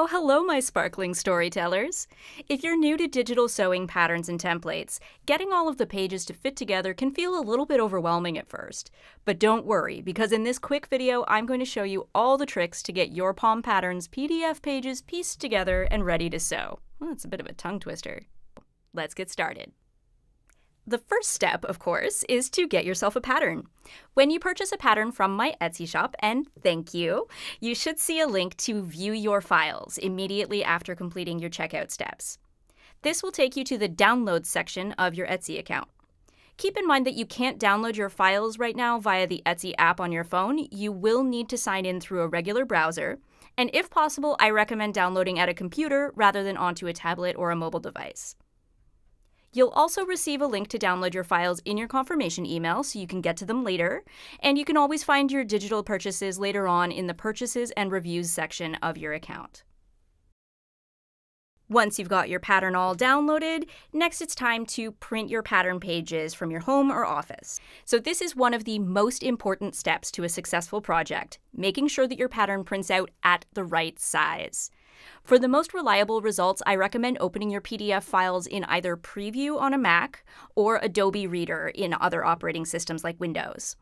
Oh, hello, my sparkling storytellers! If you're new to digital sewing patterns and templates, getting all of the pages to fit together can feel a little bit overwhelming at first. But don't worry, because in this quick video, I'm going to show you all the tricks to get your Palm Patterns PDF pages pieced together and ready to sew. Well, that's a bit of a tongue twister. Let's get started. The first step, of course, is to get yourself a pattern. When you purchase a pattern from my Etsy shop, and thank you, you should see a link to view your files immediately after completing your checkout steps. This will take you to the downloads section of your Etsy account. Keep in mind that you can't download your files right now via the Etsy app on your phone. You will need to sign in through a regular browser, and if possible, I recommend downloading at a computer rather than onto a tablet or a mobile device. You'll also receive a link to download your files in your confirmation email so you can get to them later, and you can always find your digital purchases later on in the Purchases and Reviews section of your account. Once you've got your pattern all downloaded, next it's time to print your pattern pages from your home or office. So this is one of the most important steps to a successful project, making sure that your pattern prints out at the right size. For the most reliable results, I recommend opening your PDF files in either Preview on a Mac or Adobe Reader in other operating systems like Windows.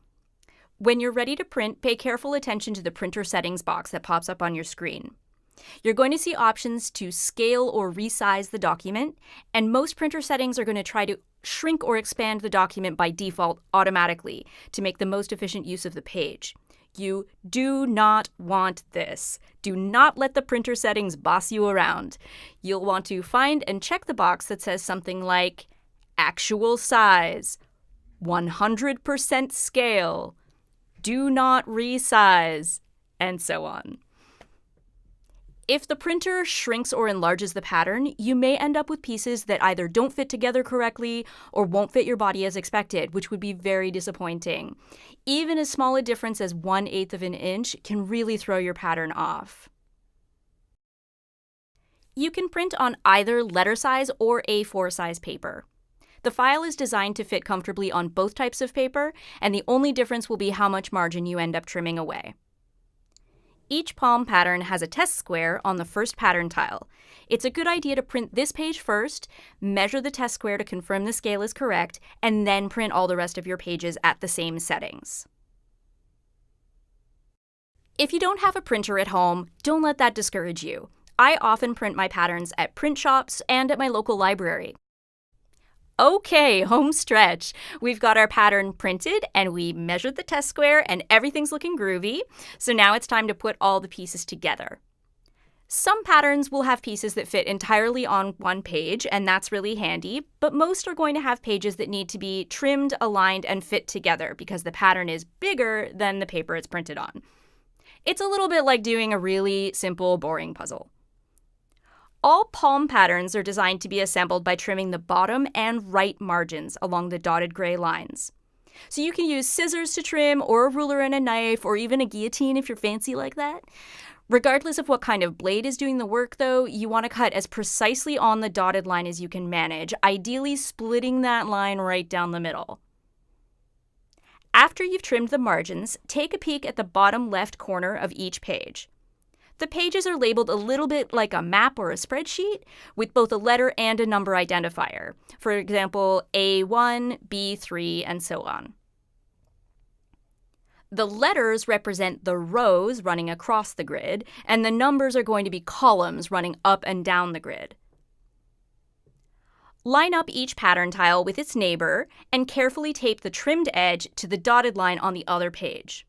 When you're ready to print, pay careful attention to the printer settings box that pops up on your screen. You're going to see options to scale or resize the document, and most printer settings are going to try to shrink or expand the document by default automatically to make the most efficient use of the page. You do not want this. Do not let the printer settings boss you around. You'll want to find and check the box that says something like actual size, 100% scale, do not resize, and so on. If the printer shrinks or enlarges the pattern, you may end up with pieces that either don't fit together correctly or won't fit your body as expected, which would be very disappointing. Even as small a difference as 1/8 of an inch can really throw your pattern off. You can print on either letter size or A4 size paper. The file is designed to fit comfortably on both types of paper, and the only difference will be how much margin you end up trimming away. Each palm pattern has a test square on the first pattern tile. It's a good idea to print this page first, measure the test square to confirm the scale is correct, and then print all the rest of your pages at the same settings. If you don't have a printer at home, don't let that discourage you. I often print my patterns at print shops and at my local library. Okay, home stretch. We've got our pattern printed and we measured the test square and everything's looking groovy. So now it's time to put all the pieces together. Some patterns will have pieces that fit entirely on one page, and that's really handy, but most are going to have pages that need to be trimmed, aligned, and fit together because the pattern is bigger than the paper it's printed on. It's a little bit like doing a really simple, boring puzzle. All palm patterns are designed to be assembled by trimming the bottom and right margins along the dotted gray lines. So you can use scissors to trim, or a ruler and a knife, or even a guillotine if you're fancy like that. Regardless of what kind of blade is doing the work, though, you want to cut as precisely on the dotted line as you can manage, ideally splitting that line right down the middle. After you've trimmed the margins, take a peek at the bottom left corner of each page. The pages are labeled a little bit like a map or a spreadsheet, with both a letter and a number identifier. For example, A1, B3, and so on. The letters represent the rows running across the grid, and the numbers are going to be columns running up and down the grid. Line up each pattern tile with its neighbor, and carefully tape the trimmed edge to the dotted line on the other page.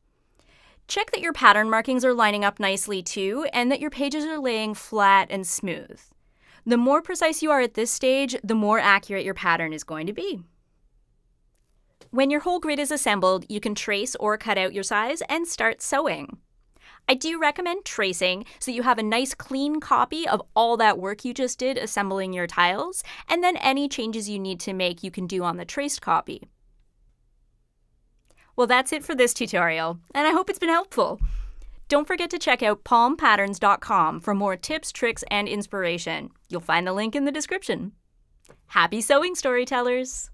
Check that your pattern markings are lining up nicely too, and that your pages are laying flat and smooth. The more precise you are at this stage, the more accurate your pattern is going to be. When your whole grid is assembled, you can trace or cut out your size and start sewing. I do recommend tracing so you have a nice clean copy of all that work you just did assembling your tiles, and then any changes you need to make you can do on the traced copy. Well, that's it for this tutorial, and I hope it's been helpful. Don't forget to check out palmpatterns.com for more tips, tricks, and inspiration. You'll find the link in the description. Happy sewing, storytellers!